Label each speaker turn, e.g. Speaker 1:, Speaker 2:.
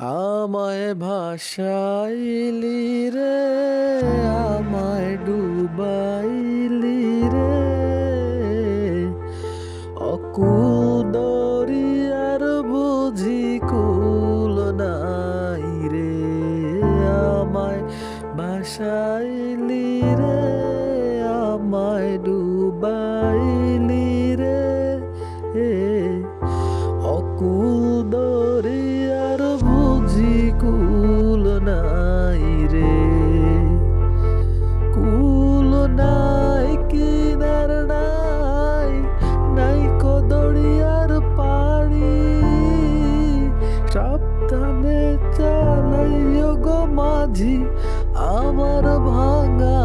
Speaker 1: আমায় ভাসাইলি রে, আমায় ডুবাইলি রে, অকুল দরিয়ার বুঝি কুল নাই রে। আমায় ভাসাইলি রে, আমায় ডুবাইলি রে, অকুল দরিয়ার বুঝি কুল নাই রে। কুল নাই, কিনার নাই, নাইকো দরিয়ার পাড়ি। সাবধানে চালাইও গো মাঝি আমার ভাঙা